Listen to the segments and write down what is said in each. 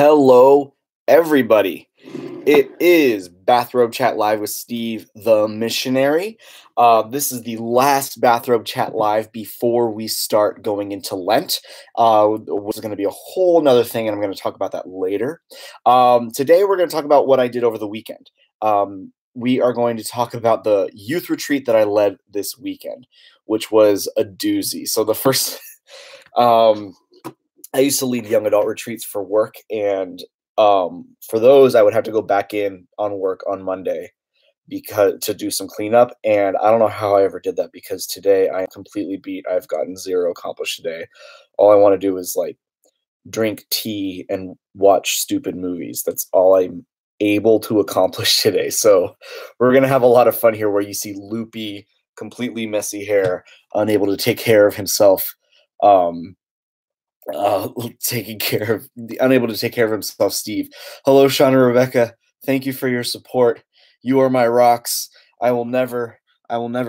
Hello, everybody. It is Bathrobe Chat Live with Steve the Missionary. This is the last Bathrobe Chat Live before we start going into Lent. Was going to be a whole nother thing, and I'm going to talk about that later. Today, we're going to talk about what I did over the weekend. We are going to talk about the youth retreat that I led this weekend, which was a doozy. So the first... I used to lead young adult retreats for work, and for those, I would have to go back in on work on Monday to do some cleanup. And I don't know how I ever did that because today I am completely beat. I've gotten zero accomplished today. All I want to do is like drink tea and watch stupid movies. That's all I'm able to accomplish today. So we're gonna have a lot of fun here, where you see loopy, completely messy hair, unable to take care of himself. Unable to take care of himself, Steve. Hello, Sean and Rebecca. Thank you for your support. You are my rocks. I will never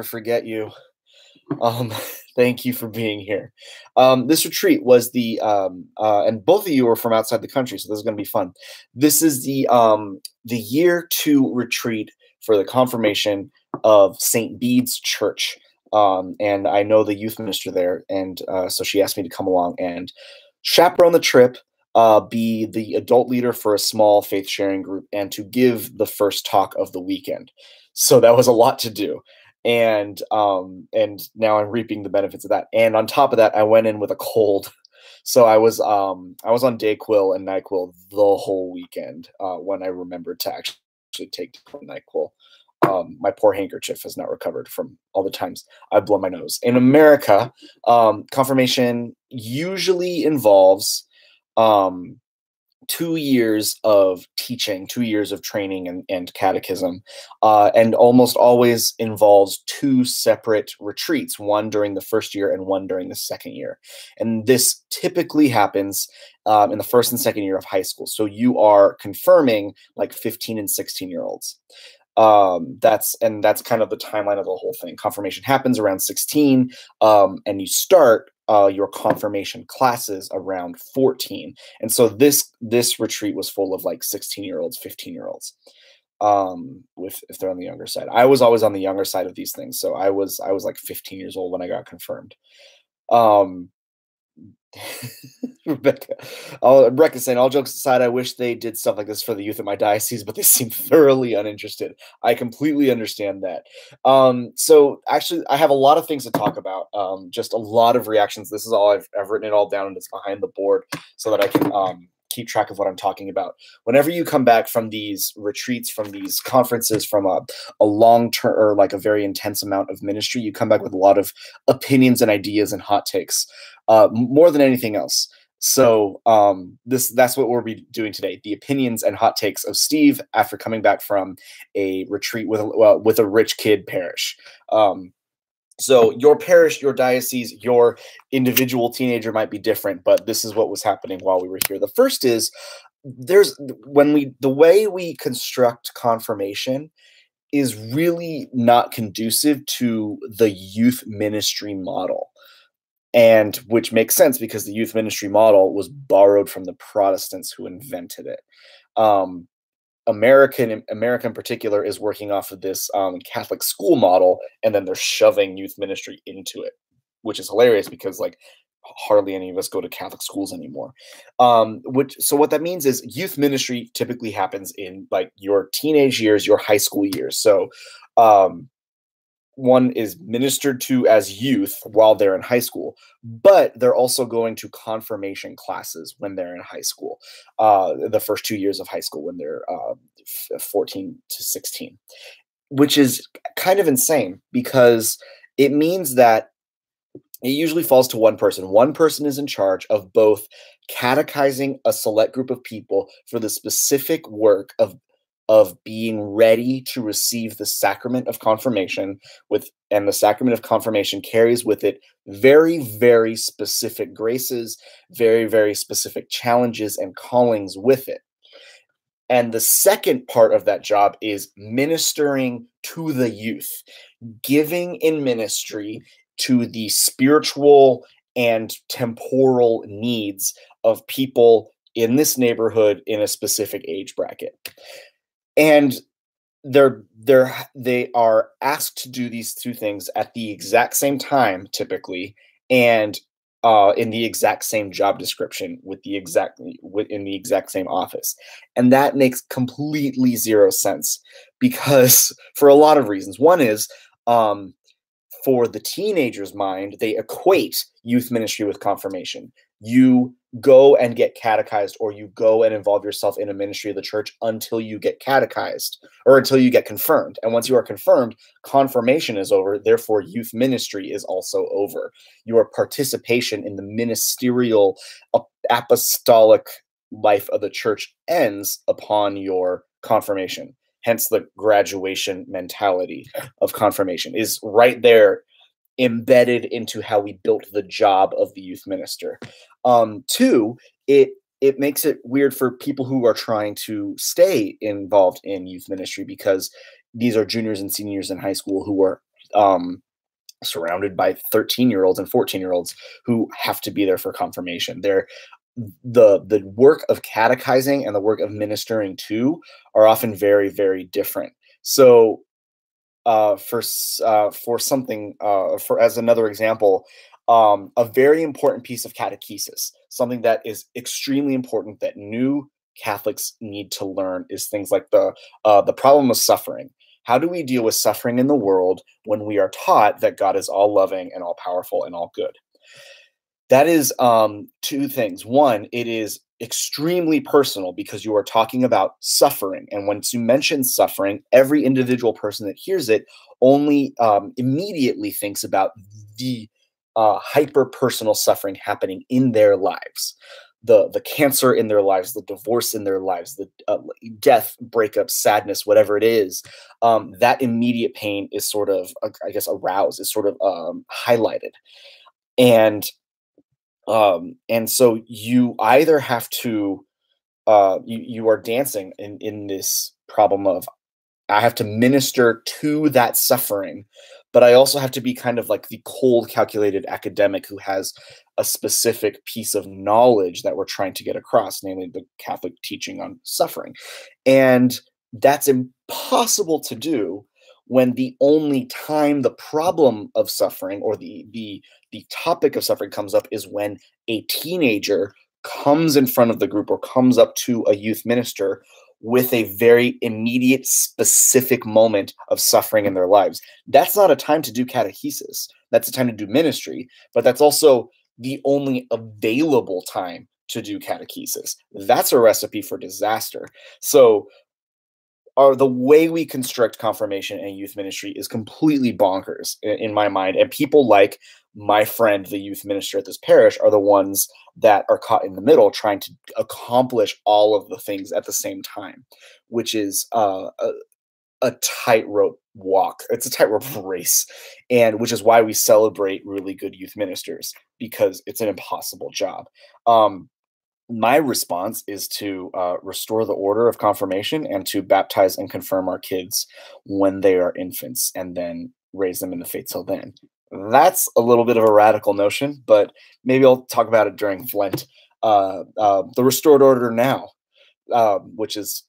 forget you. Thank you for being here. This retreat was and both of you are from outside the country, so this is going to be fun. This is the year 2 retreat for the confirmation of St. Bede's Church. And I know the youth minister there, and so she asked me to come along and chaperone the trip, be the adult leader for a small faith-sharing group, and to give the first talk of the weekend. So that was a lot to do, and now I'm reaping the benefits of that. And on top of that, I went in with a cold, so I was on Dayquil and NyQuil the whole weekend when I remembered to actually take NyQuil. My poor handkerchief has not recovered from all the times I've blown my nose. In America, confirmation usually involves 2 years of teaching, 2 years of training and catechism, and almost always involves 2 separate retreats, one during the first year and one during the second year. And this typically happens in the first and second year of high school. So you are confirming like 15 and 16-year-olds. That's kind of the timeline of the whole thing. Confirmation happens around 16, and you start your confirmation classes around 14. And so this retreat was full of like 16-year-olds, 15-year-olds, if they're on the younger side. I was always on the younger side of these things, so I was like 15 years old when I got confirmed. Rebecca saying, all jokes aside, I wish they did stuff like this for the youth at my diocese, but they seem thoroughly uninterested. I completely understand that. So actually, I have a lot of things to talk about, just a lot of reactions. This is all I've written it all down, and it's behind the board so that I can keep track of what I'm talking about. Whenever you come back from these retreats, from these conferences, from a long term or like a very intense amount of ministry, you come back with a lot of opinions and ideas and hot takes, more than anything else. So that's what we'll be doing today: the opinions and hot takes of Steve after coming back from a retreat with a rich kid parish. So your parish, your diocese, your individual teenager might be different, but this is what was happening while we were here. The first is the way we construct confirmation is really not conducive to the youth ministry model. And which makes sense because the youth ministry model was borrowed from the Protestants who invented it. America in particular is working off of this Catholic school model, and then they're shoving youth ministry into it, which is hilarious because like hardly any of us go to Catholic schools anymore. So what that means is youth ministry typically happens in like your teenage years, your high school years. So one is ministered to as youth while they're in high school, but they're also going to confirmation classes when they're in high school, the first 2 years of high school when they're 14 to 16, which is kind of insane because it means that it usually falls to one person. One person is in charge of both catechizing a select group of people for the specific work of being ready to receive the sacrament of confirmation, and the sacrament of confirmation carries with it very, very specific graces, very, very specific challenges and callings with it. And the second part of that job is ministering to the youth, giving in ministry to the spiritual and temporal needs of people in this neighborhood in a specific age bracket. And they are asked to do these two things at the exact same time, typically, and in the exact same job description in the exact same office, and that makes completely zero sense because for a lot of reasons. One is, um, for the teenager's mind, they equate youth ministry with confirmation. You go and get catechized, or you go and involve yourself in a ministry of the church until you get catechized or until you get confirmed. And once you are confirmed, confirmation is over. Therefore, youth ministry is also over. Your participation in the ministerial apostolic life of the church ends upon your confirmation. Hence, the graduation mentality of confirmation is right there embedded into how we built the job of the youth minister. Two, it makes it weird for people who are trying to stay involved in youth ministry because these are juniors and seniors in high school who are surrounded by 13-year-olds and 14-year-olds who have to be there for confirmation. The work of catechizing and the work of ministering to are often very, very different. So for something for as another example, a very important piece of catechesis, something that is extremely important that new Catholics need to learn, is things like the problem of suffering. How do we deal with suffering in the world when we are taught that God is all loving and all powerful and all good? That is two things. One, it is extremely personal because you are talking about suffering. And once you mention suffering, every individual person that hears it only immediately thinks about the hyper personal suffering happening in their lives. The cancer in their lives, the divorce in their lives, the death, breakup, sadness, whatever it is, that immediate pain is sort of, I guess, aroused, is sort of highlighted. And so you either have to you are dancing in this problem of, I have to minister to that suffering, but I also have to be kind of like the cold, calculated academic who has a specific piece of knowledge that we're trying to get across, namely the Catholic teaching on suffering. And that's impossible to do when the only time the problem of suffering or the topic of suffering comes up is when a teenager comes in front of the group or comes up to a youth minister with a very immediate, specific moment of suffering in their lives. That's not a time to do catechesis. That's a time to do ministry, but that's also the only available time to do catechesis. That's a recipe for disaster. So, the way we construct confirmation and youth ministry is completely bonkers in my mind. And people like my friend, the youth minister at this parish, are the ones that are caught in the middle trying to accomplish all of the things at the same time, which is a tightrope walk. It's a tightrope race, and which is why we celebrate really good youth ministers, because it's an impossible job. My response is to restore the order of confirmation and to baptize and confirm our kids when they are infants and then raise them in the faith till then. That's a little bit of a radical notion, but maybe I'll talk about it during Lent. The restored order now, which is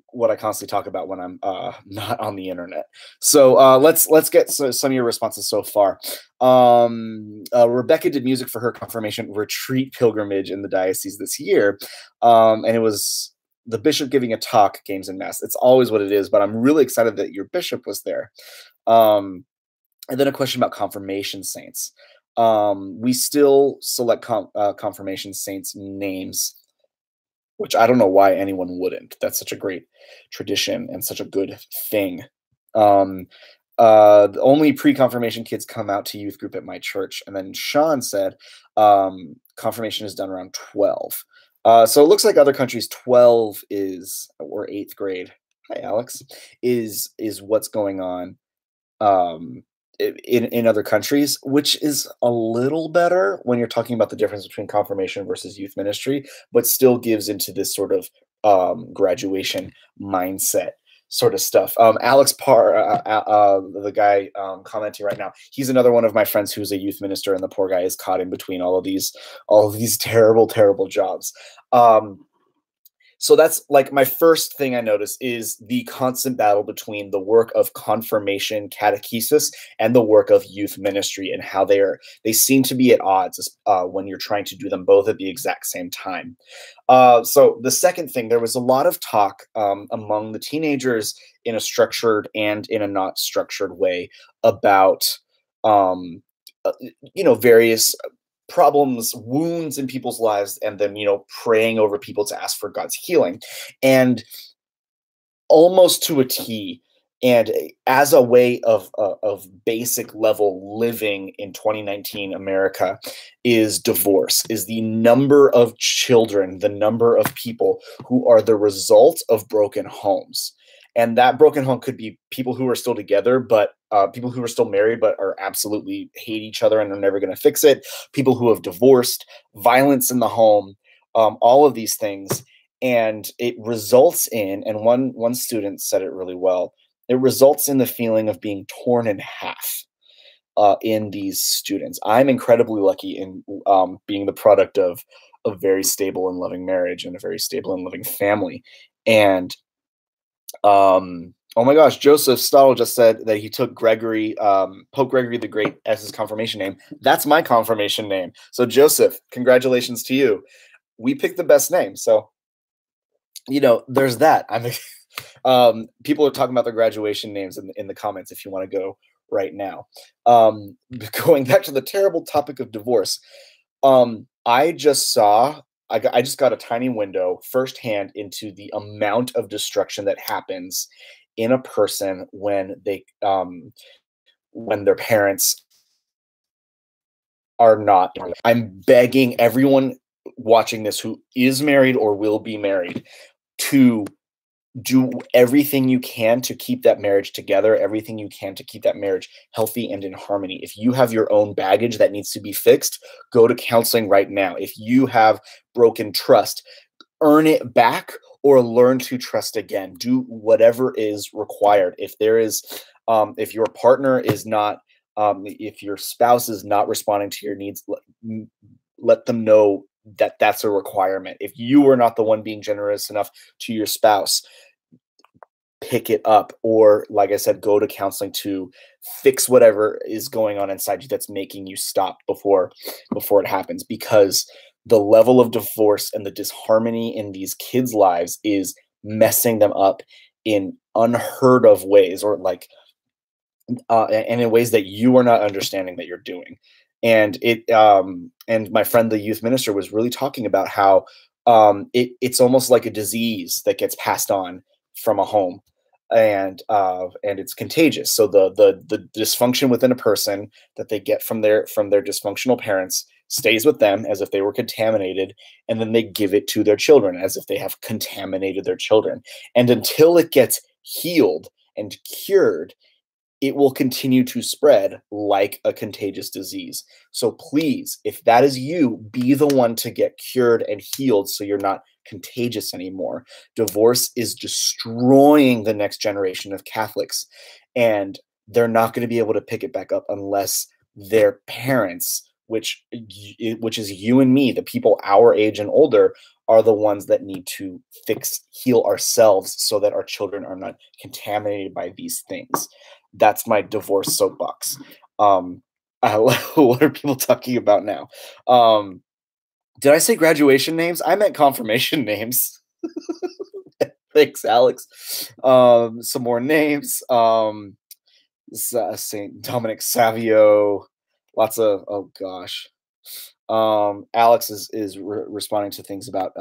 what I constantly talk about when I'm not on the internet. So let's get some of your responses so far. Rebecca did music for her confirmation retreat pilgrimage in the diocese this year, and it was the bishop giving a talk, games and mass. It's always what it is, but I'm really excited that your bishop was there. And then a question about confirmation saints. We still select confirmation saints names, which I don't know why anyone wouldn't. That's such a great tradition and such a good thing. The only pre-confirmation kids come out to youth group at my church. And then Sean said confirmation is done around 12. So it looks like other countries, 12 is, or 8th grade. Hi, Alex. Is what's going on in other countries, which is a little better when you're talking about the difference between confirmation versus youth ministry, but still gives into this sort of graduation mindset. sort of stuff. Alex Parr, the guy commenting right now, he's another one of my friends who's a youth minister, and the poor guy is caught in between all of these terrible, terrible jobs. So that's like my first thing I notice is the constant battle between the work of confirmation catechesis and the work of youth ministry, and how they seem to be at odds when you're trying to do them both at the exact same time. So the second thing, there was a lot of talk among the teenagers in a structured and in a not structured way about various problems, wounds in people's lives, and then praying over people to ask for God's healing. And almost to a T, and as a way of basic level living in 2019 America, is divorce, is the number of children, the number of people who are the result of broken homes. And that broken home could be people who are still together, but people who are still married, but are absolutely hate each other and are never going to fix it. People who have divorced, violence in the home, all of these things. And it results in, and one student said it really well, it results in the feeling of being torn in half in these students. I'm incredibly lucky in being the product of a very stable and loving marriage and a very stable and loving family. And oh my gosh, Joseph Stottle just said that he took Pope Gregory the Great as his confirmation name. That's my confirmation name. So Joseph, congratulations to you. We picked the best name. So, there's that. People are talking about their graduation names in the comments if you want to go right now. Going back to the terrible topic of divorce. I just got a tiny window firsthand into the amount of destruction that happens in a person when their parents are not. I'm begging everyone watching this who is married or will be married to do everything you can to keep that marriage together, everything you can to keep that marriage healthy and in harmony. If you have your own baggage that needs to be fixed, go to counseling right now. If you have broken trust, earn it back or learn to trust again. Do whatever is required. If your partner is not, if your spouse is not responding to your needs, let them know that that's a requirement. If you are not the one being generous enough to your spouse, pick it up, or like I said, go to counseling to fix whatever is going on inside you that's making you stop before it happens, because the level of divorce and the disharmony in these kids' lives is messing them up in unheard of ways, or and in ways that you are not understanding that you're doing. And and my friend, the youth minister, was really talking about how it's almost like a disease that gets passed on from a home, and it's contagious. So the dysfunction within a person that they get from their dysfunctional parents stays with them as if they were contaminated, and then they give it to their children as if they have contaminated their children. And until it gets healed and cured, it will continue to spread like a contagious disease. So please, if that is you, be the one to get cured and healed so you're not contagious anymore. Divorce is destroying the next generation of Catholics, and they're not going to be able to pick it back up unless their parents, which is you and me, the people our age and older, are the ones that need to heal ourselves so that our children are not contaminated by these things. That's my divorce soapbox. What are people talking about now? Did I say graduation names? I meant confirmation names. Thanks, Alex. Some more names. Saint Dominic Savio. Lots of, oh gosh. Alex is responding to things about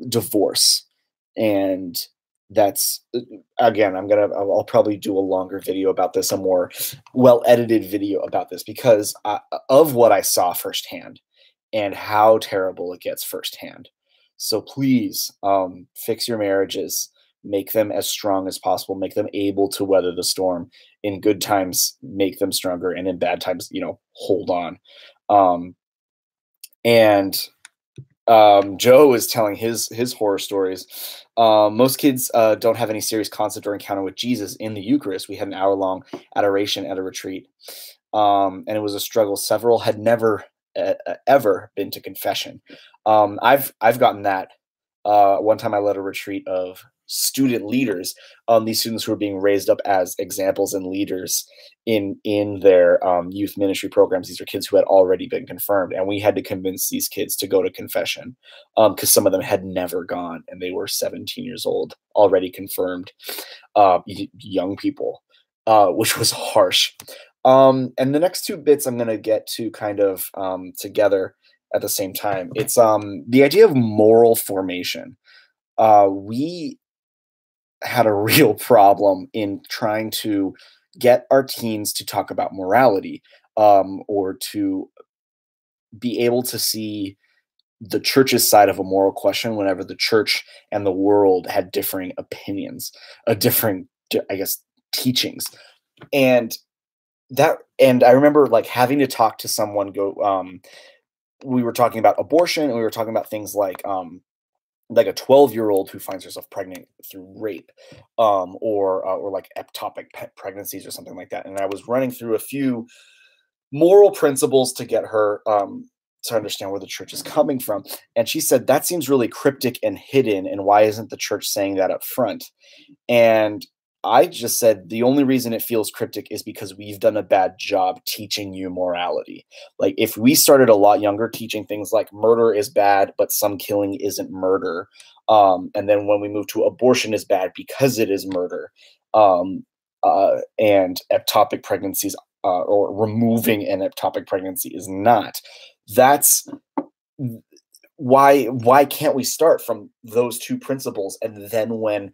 divorce, and that's, again, I'll probably do a longer video about this, a more well-edited video about this, because of what I saw firsthand and how terrible it gets firsthand. So please, fix your marriages, make them as strong as possible, make them able to weather the storm. In good times, make them stronger, and in bad times, hold on. And Joe is telling his horror stories. Most kids don't have any serious concept or encounter with Jesus in the Eucharist. We had an hour-long adoration at a retreat, and it was a struggle. Several had never ever been to confession. I've gotten that. One time I led a retreat of student leaders, these students who were being raised up as examples and leaders in their youth ministry programs. These are kids who had already been confirmed, and we had to convince these kids to go to confession because some of them had never gone, and they were 17 years old, already confirmed, young people, which was harsh. And the next two bits I'm going to get to kind of together at the same time. It's the idea of moral formation. We had a real problem in trying to get our teens to talk about morality, or to be able to see the church's side of a moral question whenever the church and the world had differing opinions, different, I guess, teachings. And and I remember like having to talk to someone, we were talking about abortion, and we were talking about things like a 12-year-old who finds herself pregnant through rape, or like ectopic pregnancies or something like that. And I was running through a few moral principles to get her to understand where the church is coming from. And she said, that seems really cryptic and hidden. And why isn't the church saying that up front? And I just said, the only reason it feels cryptic is because we've done a bad job teaching you morality. Like, if we started a lot younger teaching things like murder is bad, but some killing isn't murder. And then when we move to abortion is bad because it is murder. And ectopic pregnancies, or removing an ectopic pregnancy is not. That's why can't we start from those two principles, and then when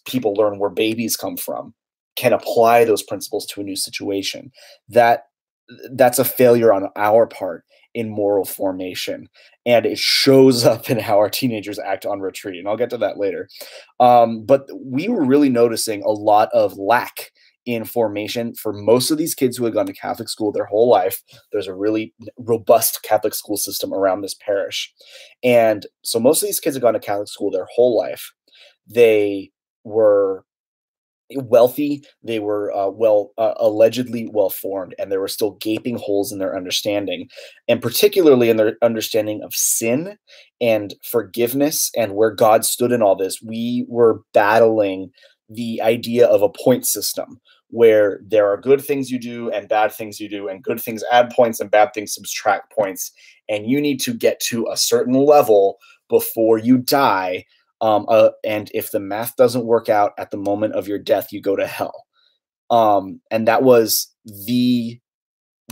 people learn where babies come from, can apply those principles to a new situation? That's a failure on our part in moral formation, and it shows up in how our teenagers act on retreat, and I'll get to that later. But we were really noticing a lot of lack in formation for most of these kids who had gone to Catholic school their whole life. There's a really robust Catholic school system around this parish. And so most of these kids had gone to Catholic school their whole life. They were wealthy, they were allegedly well formed, and there were still gaping holes in their understanding, and particularly in their understanding of sin and forgiveness and where God stood in all this. We were battling the idea of a point system where there are good things you do and bad things you do, and good things add points and bad things subtract points, and you need to get to a certain level before you die. And if the math doesn't work out at the moment of your death, you go to hell. And that was the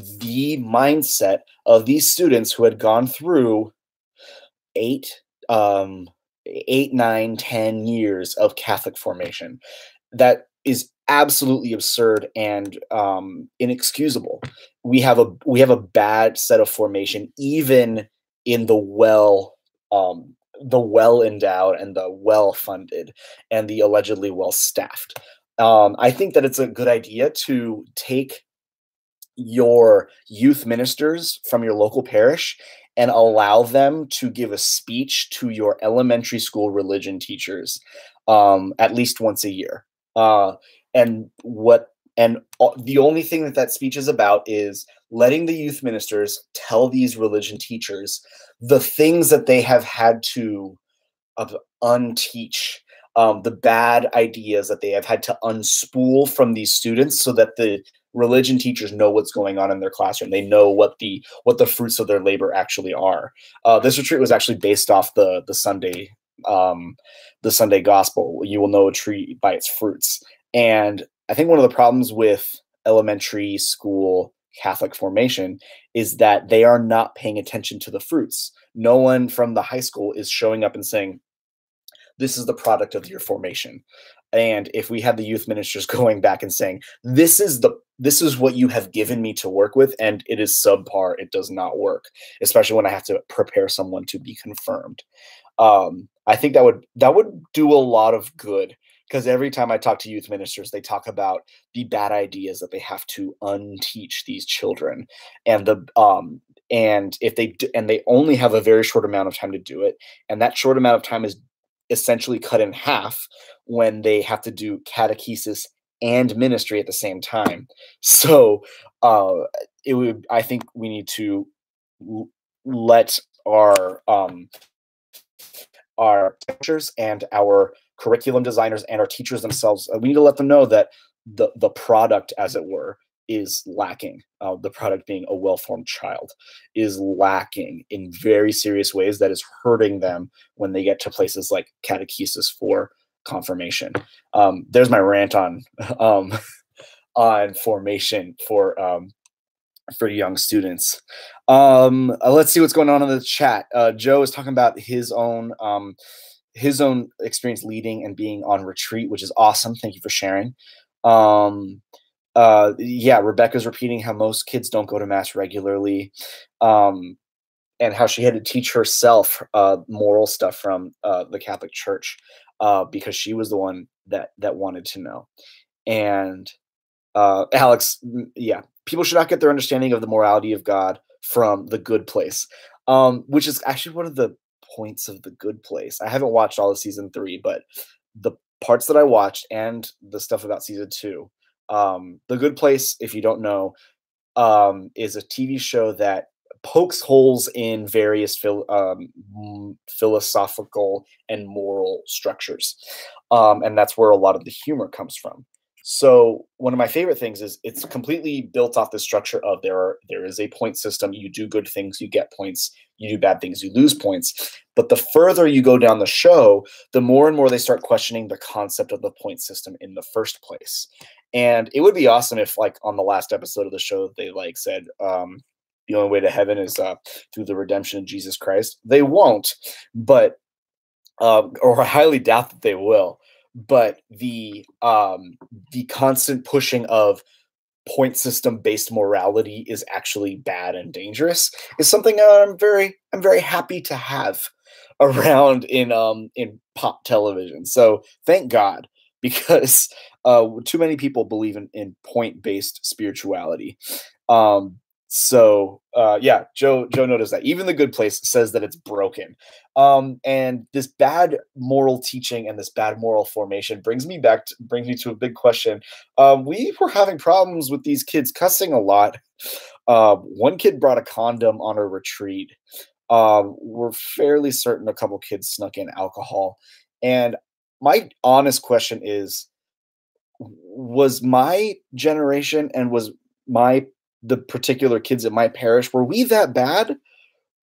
mindset of these students who had gone through 9, 10 years of Catholic formation. That is absolutely absurd and inexcusable. We have a bad set of formation, even in the well endowed and the well funded and the allegedly well staffed. I think that it's a good idea to take your youth ministers from your local parish and allow them to give a speech to your elementary school religion teachers, at least once a year. And the only thing that speech is about is letting the youth ministers tell these religion teachers the things that they have had to unteach, the bad ideas that they have had to unspool from these students, so that the religion teachers know what's going on in their classroom. They know what the fruits of their labor actually are. This retreat was actually based off the Sunday gospel. You will know a tree by its fruits. And I think one of the problems with elementary school Catholic formation is that they are not paying attention to the fruits. No one from the high school is showing up and saying, this is the product of your formation. And if we had the youth ministers going back and saying, this is what you have given me to work with, and it is subpar, it does not work, especially when I have to prepare someone to be confirmed. I think that would do a lot of good, because every time I talk to youth ministers, they talk about the bad ideas that they have to unteach these children, and And if and they only have a very short amount of time to do it, and that short amount of time is essentially cut in half when they have to do catechesis and ministry at the same time. So uh, I think we need to let our teachers and our curriculum designers and our teachers themselves, we need to let them know that the product, as it were, is lacking. The product being a well-formed child is lacking in very serious ways that is hurting them when they get to places like catechesis for confirmation. There's my rant on um, on formation for young students. Let's see what's going on in the chat. Joe is talking about his own experience leading and being on retreat, which is awesome. Thank you for sharing. Yeah, Rebecca's repeating how most kids don't go to mass regularly, and how she had to teach herself moral stuff from the Catholic Church because she was the one that wanted to know. And Alex, yeah, people should not get their understanding of the morality of God from The Good Place, which is actually one of the points of The Good Place. I haven't watched all of season 3, but the parts that I watched and the stuff about season 2, The Good Place, if you don't know, is a TV show that pokes holes in various philosophical and moral structures, and that's where a lot of the humor comes from. So one of my favorite things is it's completely built off the structure of there is a point system. You do good things, you get points. You do bad things, you lose points. But the further you go down the show, the more and more they start questioning the concept of the point system in the first place. And it would be awesome if, like, on the last episode of the show, they like said, the only way to heaven is through the redemption of Jesus Christ. They won't, but or I highly doubt that they will. But the constant pushing of point system based morality is actually bad and dangerous is something I'm very happy to have around in pop television. So thank God, because too many people believe in point based spirituality. Yeah, Joe noticed that even The Good Place says that it's broken. And this bad moral teaching and this bad moral formation brings me to a big question. We were having problems with these kids cussing a lot. One kid brought a condom on a retreat. We're fairly certain a couple kids snuck in alcohol. And my honest question is, was my generation and was the particular kids at my parish, were we that bad?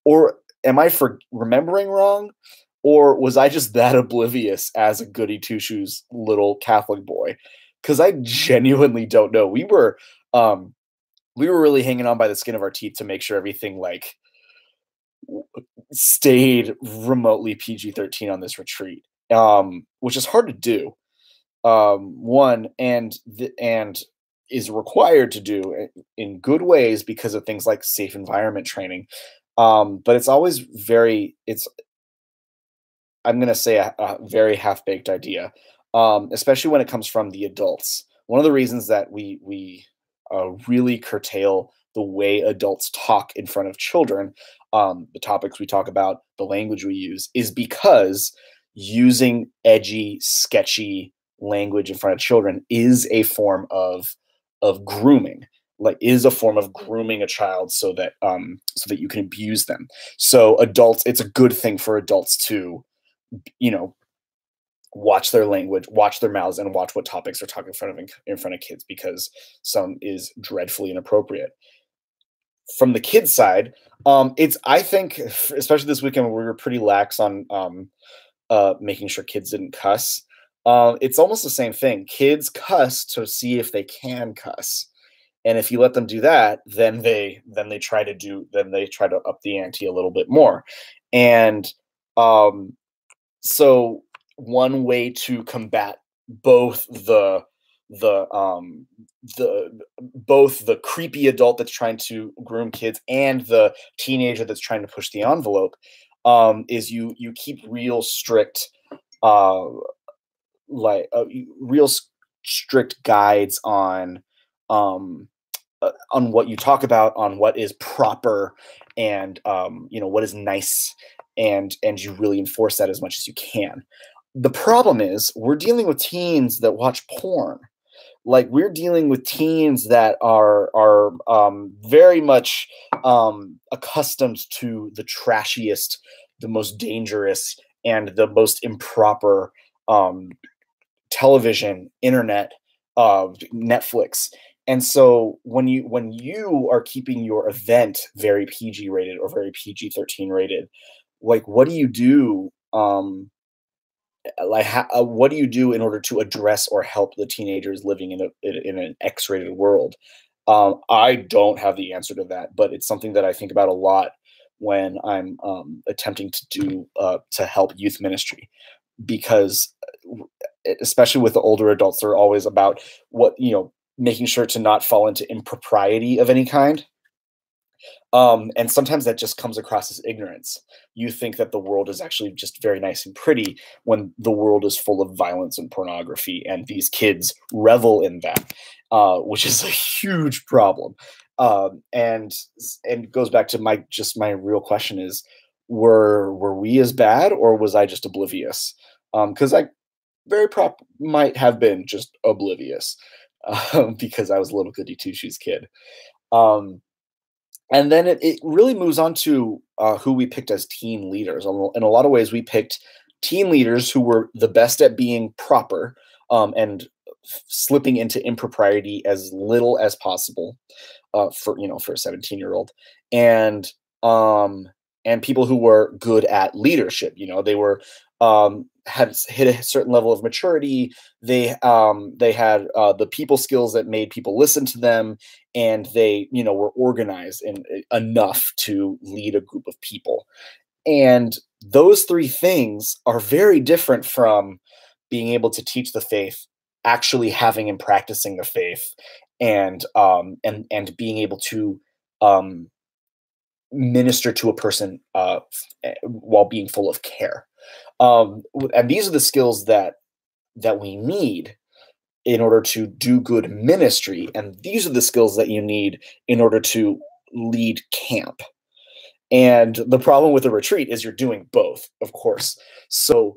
Or am I remembering wrong? Or was I just that oblivious as a goody two shoes little Catholic boy? Because I genuinely don't know. We were really hanging on by the skin of our teeth to make sure everything like stayed remotely PG-13 on this retreat, which is hard to do. One and is required to do in good ways because of things like safe environment training. But it's always I'm going to say a very half-baked idea, especially when it comes from the adults. One of the reasons that we really curtail the way adults talk in front of children, the topics we talk about, the language we use, is because using edgy, sketchy language in front of children is a form of grooming, like is a form of grooming a child so that you can abuse them. So adults, it's a good thing for adults to, you know, watch their language, watch their mouths, and watch what topics they're talking in front of kids, because some is dreadfully inappropriate. From the kids side, I think, especially this weekend, we were pretty lax on making sure kids didn't cuss. It's almost the same thing. Kids cuss to see if they can cuss, and if you let them do that, then they try to up the ante a little bit more. And so one way to combat both the creepy adult that's trying to groom kids and the teenager that's trying to push the envelope, is you keep real strict uh, real strict guides on on what you talk about, on what is proper, and what is nice, and you really enforce that as much as you can. The problem is we're dealing with teens that watch porn. Like, we're dealing with teens that are very much accustomed to the trashiest, the most dangerous, and the most improper um, television, internet, Netflix. And so when you are keeping your event very PG rated or very PG-13 rated, like, what do you do? What do you do in order to address or help the teenagers living in an X-rated world? I don't have the answer to that, but it's something that I think about a lot when I'm attempting to help youth ministry, because especially with the older adults, they're always about making sure to not fall into impropriety of any kind. And sometimes that just comes across as ignorance. You think that the world is actually just very nice and pretty when the world is full of violence and pornography, and these kids revel in that, which is a huge problem. And it goes back to my real question is, were we as bad, or was I just oblivious? Because I very prop might have been just oblivious, because I was a little goody two shoes kid. Um, and then it really moves on to who we picked as teen leaders. In a lot of ways, we picked teen leaders who were the best at being proper, and slipping into impropriety as little as possible, for a 17-year-old, and people who were good at leadership. They were had hit a certain level of maturity. They had the people skills that made people listen to them, and they were organized enough to lead a group of people. And those three things are very different from being able to teach the faith, actually having and practicing the faith, and being able to um, minister to a person while being full of care. And these are the skills that we need in order to do good ministry, and these are the skills that you need in order to lead camp. And the problem with a retreat is you're doing both, of course. So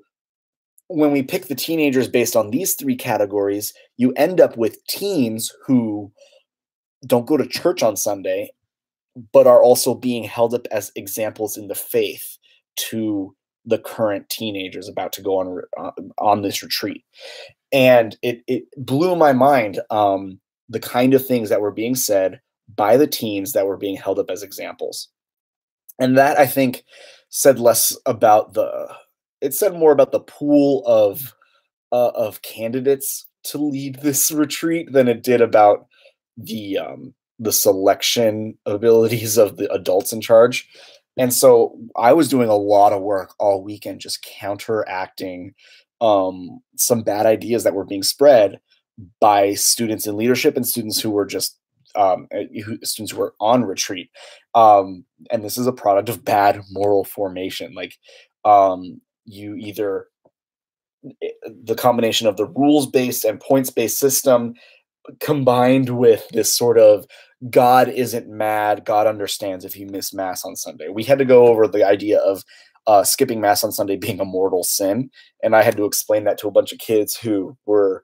when we pick the teenagers based on these three categories, you end up with teens who don't go to church on Sunday, but are also being held up as examples in the faith to the current teenagers about to go on this retreat. And it blew my mind, the kind of things that were being said by the teens that were being held up as examples. And that, I think, said less about it said more about the pool of candidates to lead this retreat than it did about the selection abilities of the adults in charge. And so I was doing a lot of work all weekend just counteracting some bad ideas that were being spread by students in leadership and students who were just students who were on retreat. And this is a product of bad moral formation. Like, you either the combination of the rules-based and points-based system combined with this sort of God isn't mad, God understands if you miss mass on Sunday. We had to go over the idea of skipping mass on Sunday being a mortal sin, and I had to explain that to a bunch of kids who were,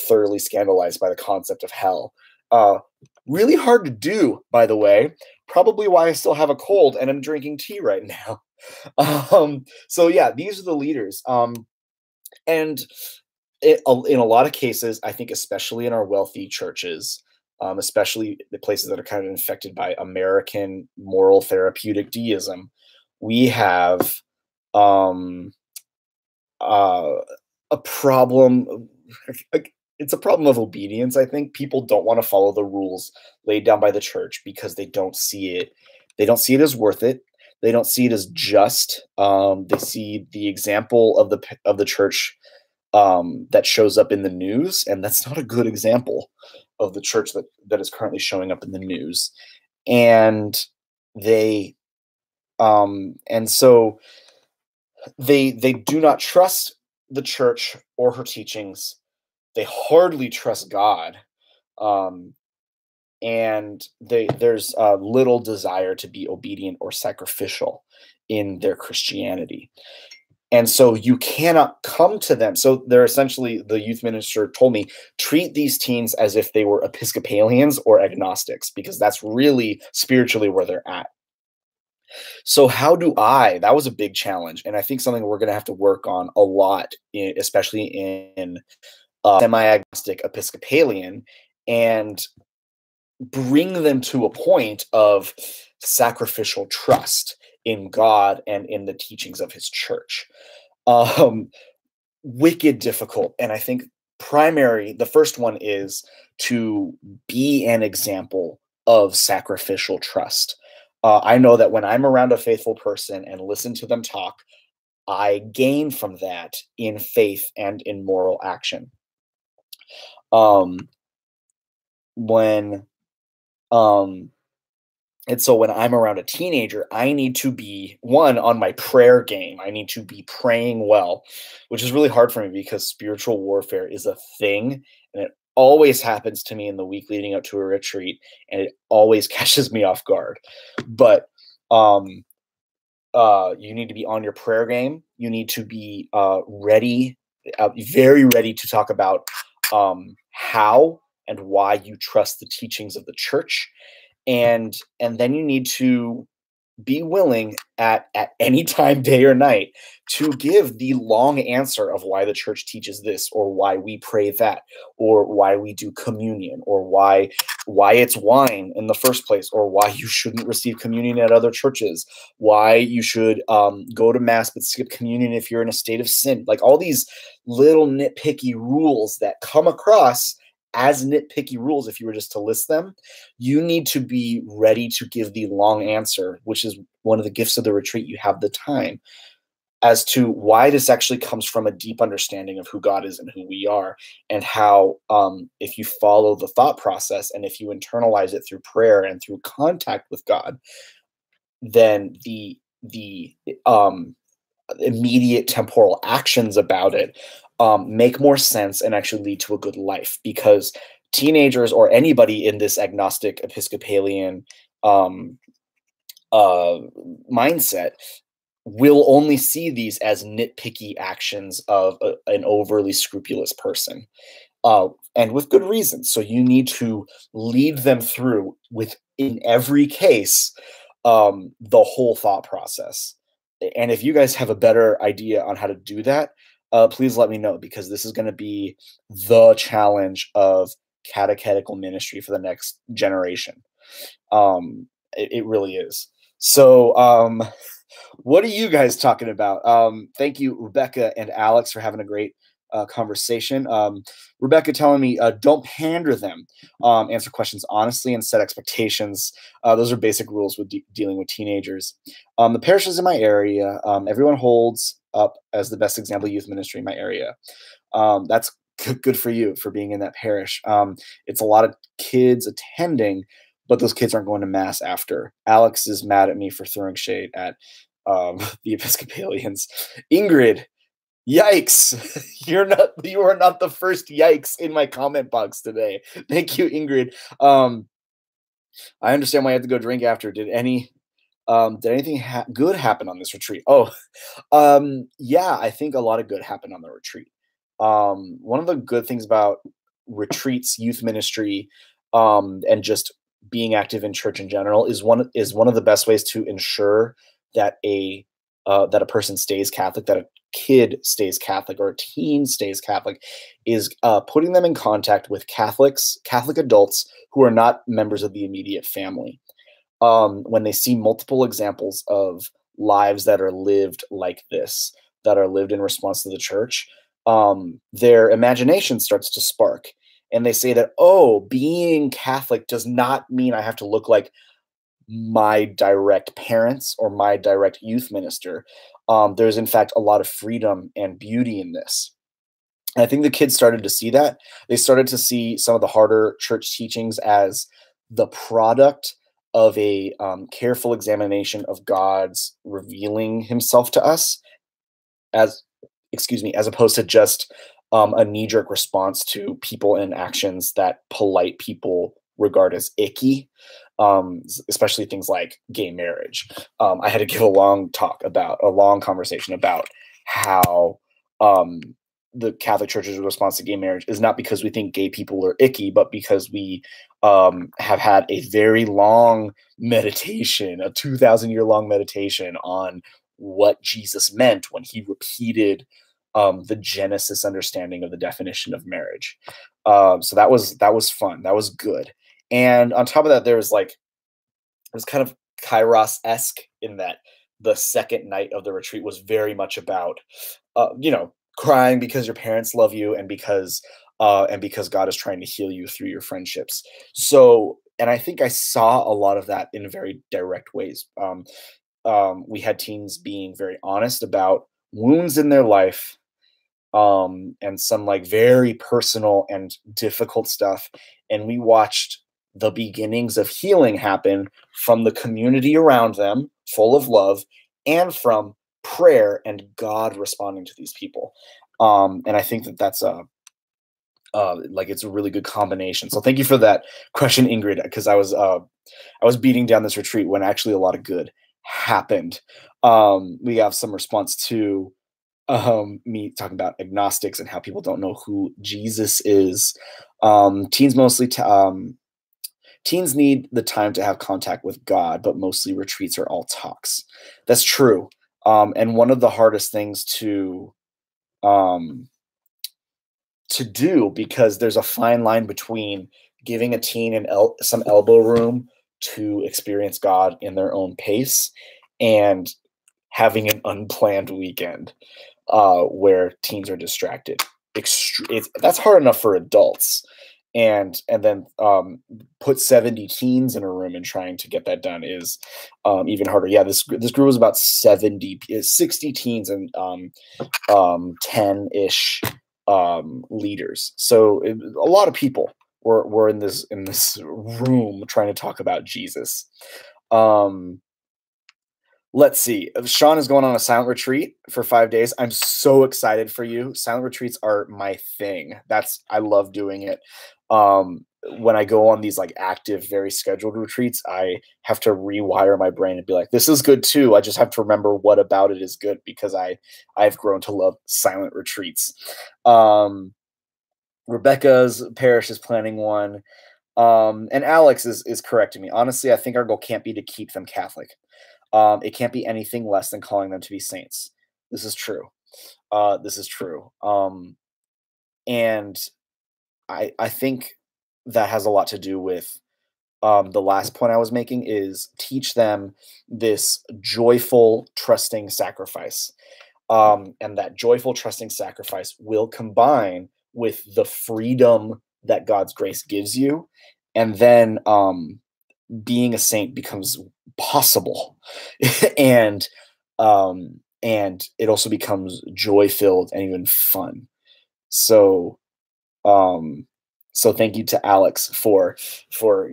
thoroughly scandalized by the concept of hell. Really hard to do, by the way. Probably why I still have a cold and I'm drinking tea right now. So yeah, these are the leaders. And in a lot of cases, I think, especially in our wealthy churches, especially the places that are kind of infected by American moral therapeutic deism, we have um, uh, a problem. It's a problem of obedience. I think people don't want to follow the rules laid down by the church because they don't see it. They don't see it as worth it. They don't see it as just. They see the example of the church that shows up in the news, and that's not a good example of the church that is currently showing up in the news. And they and so they do not trust the church or her teachings. They hardly trust God. Um, and there's little desire to be obedient or sacrificial in their Christianity. And so you cannot come to them. So they're essentially, the youth minister told me, treat these teens as if they were Episcopalians or agnostics, because that's really spiritually where they're at. So how do that was a big challenge. And I think something we're going to have to work on a lot, especially in semi-agnostic Episcopalian, and bring them to a point of sacrificial trust in God and in the teachings of his church. Wicked difficult. And I think the first one is to be an example of sacrificial trust. I know that when I'm around a faithful person and listen to them talk, I gain from that in faith and in moral action. When And so when I'm around a teenager, I need to be, one, on my prayer game. I need to be praying well, which is really hard for me because spiritual warfare is a thing, and it always happens to me in the week leading up to a retreat, and it always catches me off guard. But you need to be on your prayer game. You need to be ready, very ready to talk about how and why you trust the teachings of the church. And then you need to be willing at any time, day or night, to give the long answer of why the church teaches this, or why we pray that, or why we do communion, or why it's wine in the first place, or why you shouldn't receive communion at other churches, why you should go to mass but skip communion if you're in a state of sin. Like all these little nitpicky rules that come across as nitpicky rules, if you were just to list them, you need to be ready to give the long answer, which is one of the gifts of the retreat. You have the time as to why this actually comes from a deep understanding of who God is and who we are, and how if you follow the thought process and if you internalize it through prayer and through contact with God, then the immediate temporal actions about it make more sense and actually lead to a good life. Because teenagers, or anybody in this agnostic Episcopalian mindset, will only see these as nitpicky actions of an overly scrupulous person, and with good reason. So you need to lead them through, in every case, the whole thought process. And if you guys have a better idea on how to do that, please let me know, because this is going to be the challenge of catechetical ministry for the next generation. It really is. So what are you guys talking about? Thank you, Rebecca and Alex, for having a great conversation. Rebecca telling me, don't pander them, answer questions honestly and set expectations. Those are basic rules with dealing with teenagers. The parishes in my area, everyone holds up as the best example of youth ministry in my area. That's good for you for being in that parish. It's a lot of kids attending, but those kids aren't going to mass after. Alex is mad at me for throwing shade at the Episcopalians. Ingrid, yikes. You are not the first yikes in my comment box today. Thank you, Ingrid. I understand why I have to go drink after. Did anything good happen on this retreat? Yeah, I think a lot of good happened on the retreat. One of the good things about retreats, youth ministry, and just being active in church in general is one of the best ways to ensure that a person stays Catholic, that a kid stays Catholic, or a teen stays Catholic, is putting them in contact with Catholic adults who are not members of the immediate family. When they see multiple examples of lives that are lived like this, that are lived in response to the church, their imagination starts to spark. And they say that, oh, being Catholic does not mean I have to look like my direct parents or my direct youth minister. There's in fact a lot of freedom and beauty in this. And I think the kids started to see that. They started to see some of the harder church teachings as the product of a careful examination of God's revealing himself to us, as opposed to just a knee-jerk response to people and actions that polite people regard as icky, especially things like gay marriage. I had to give a long conversation about how um, the Catholic Church's response to gay marriage is not because we think gay people are icky, but because we have had a very long meditation, a 2,000-year long meditation on what Jesus meant when he repeated the Genesis understanding of the definition of marriage. So that was fun. That was good. And on top of that, there was like, it was kind of Kairos-esque in that the second night of the retreat was very much about, crying because your parents love you and because God is trying to heal you through your friendships. So, and I think I saw a lot of that in very direct ways. We had teens being very honest about wounds in their life, and some like very personal and difficult stuff. And we watched the beginnings of healing happen from the community around them, full of love, and from prayer and God responding to these people. And I think that that's like it's a really good combination. So thank you for that question, Ingrid, because I was beating down this retreat when actually a lot of good happened. We have some response to me talking about agnostics and how people don't know who Jesus is. Teens mostly teens need the time to have contact with God, but mostly retreats are all talks. That's true. And one of the hardest things um, to do, because there's a fine line between giving a teen some elbow room to experience God in their own pace and having an unplanned weekend where teens are distracted. That's hard enough for adults, and then put 70 teens in a room and trying to get that done is even harder. Yeah, this group was about 60 teens and 10-ish leaders. So a lot of people were in this room trying to talk about Jesus. Let's see. Sean is going on a silent retreat for 5 days. I'm so excited for you. Silent retreats are my thing. I love doing it. When I go on these like active, very scheduled retreats, I have to rewire my brain and be like, this is good too. I just have to remember what about it is good, because I've grown to love silent retreats. Rebecca's parish is planning one. And Alex is correcting me. Honestly, I think our goal can't be to keep them Catholic. It can't be anything less than calling them to be saints. This is true. This is true. And I think that has a lot to do with the last point I was making, is teach them this joyful, trusting sacrifice. And that joyful, trusting sacrifice will combine with the freedom that God's grace gives you. And then being a saint becomes possible. and it also becomes joy filled and even fun. So so thank you to Alex for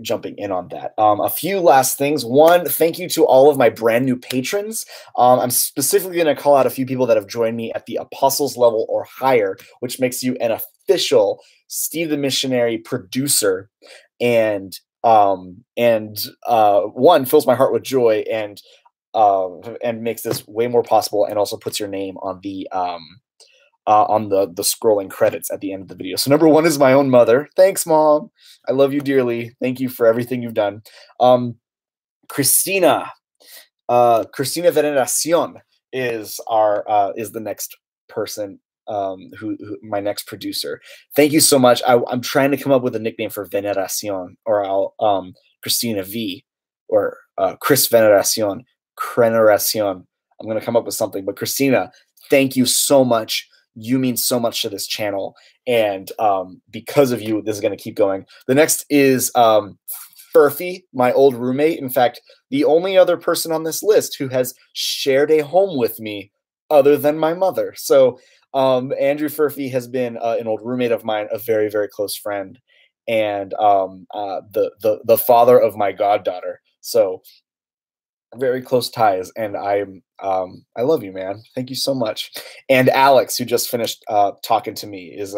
jumping in on that. A few last things. One, thank you to all of my brand new patrons. I'm specifically going to call out a few people that have joined me at the apostles level or higher, which makes you an official Steve the Missionary producer. And one, fills my heart with joy and makes this way more possible, and also puts your name on the scrolling credits at the end of the video. So number one is my own mother. Thanks, Mom. I love you dearly. Thank you for everything you've done. Christina Veneracion is the next person, who my next producer. Thank you so much. I'm trying to come up with a nickname for Veneracion, or I'll Christina V, or Chris Veneracion, Creneracion. I'm gonna come up with something. But Christina, thank you so much. You mean so much to this channel, and because of you, this is going to keep going. The next is Furphy, my old roommate. In fact, the only other person on this list who has shared a home with me other than my mother. So Andrew Furphy has been an old roommate of mine, a very, very close friend, and the father of my goddaughter. So very close ties, and I love you, man. Thank you so much. And Alex, who just finished talking to me, is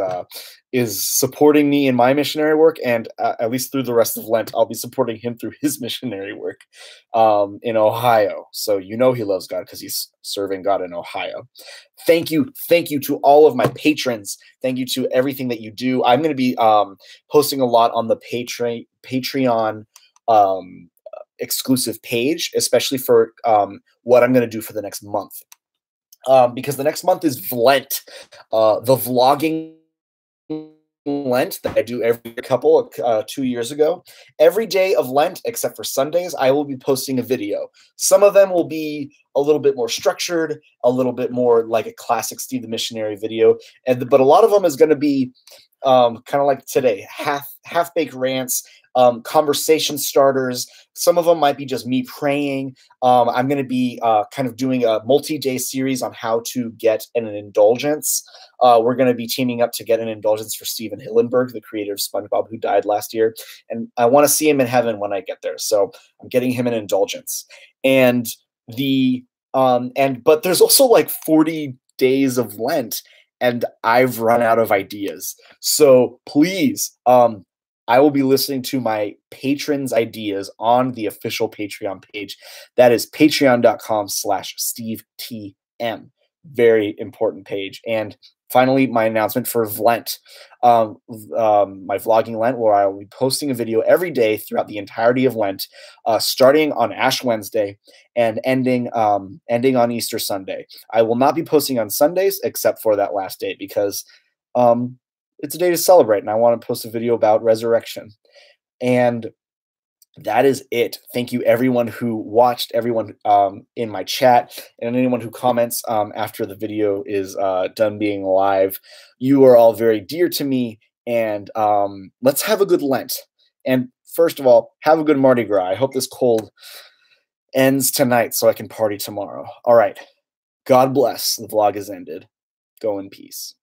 is supporting me in my missionary work, and at least through the rest of Lent, I'll be supporting him through his missionary work in Ohio. So you know he loves God because he's serving God in Ohio. Thank you to all of my patrons. Thank you to everything that you do. I'm going to be posting a lot on the Patreon exclusive page, especially for what I'm going to do for the next month. Because the next month is Lent, the vlogging Lent that I do every couple 2 years ago. Every day of Lent, except for Sundays, I will be posting a video. Some of them will be a little bit more structured, a little bit more like a classic Steve the Missionary video, but a lot of them is going to be kind of like today, half-baked rants, conversation starters. Some of them might be just me praying. I'm going to be kind of doing a multi-day series on how to get an indulgence. We're going to be teaming up to get an indulgence for Steven Hillenburg, the creator of SpongeBob, who died last year. And I want to see him in heaven when I get there. So I'm getting him an indulgence. And but there's also like 40 days of Lent, and I've run out of ideas. So please, I will be listening to my patrons' ideas on the official Patreon page. That is patreon.com/SteveTM. Very important page. And finally, my announcement for Lent, my vlogging Lent, where I will be posting a video every day throughout the entirety of Lent, starting on Ash Wednesday and ending on Easter Sunday. I will not be posting on Sundays except for that last day because it's a day to celebrate, and I want to post a video about resurrection. And that is it. Thank you, everyone who watched, everyone in my chat, and anyone who comments after the video is done being live. You are all very dear to me, and let's have a good Lent. And first of all, have a good Mardi Gras. I hope this cold ends tonight so I can party tomorrow. All right. God bless. The vlog is ended. Go in peace.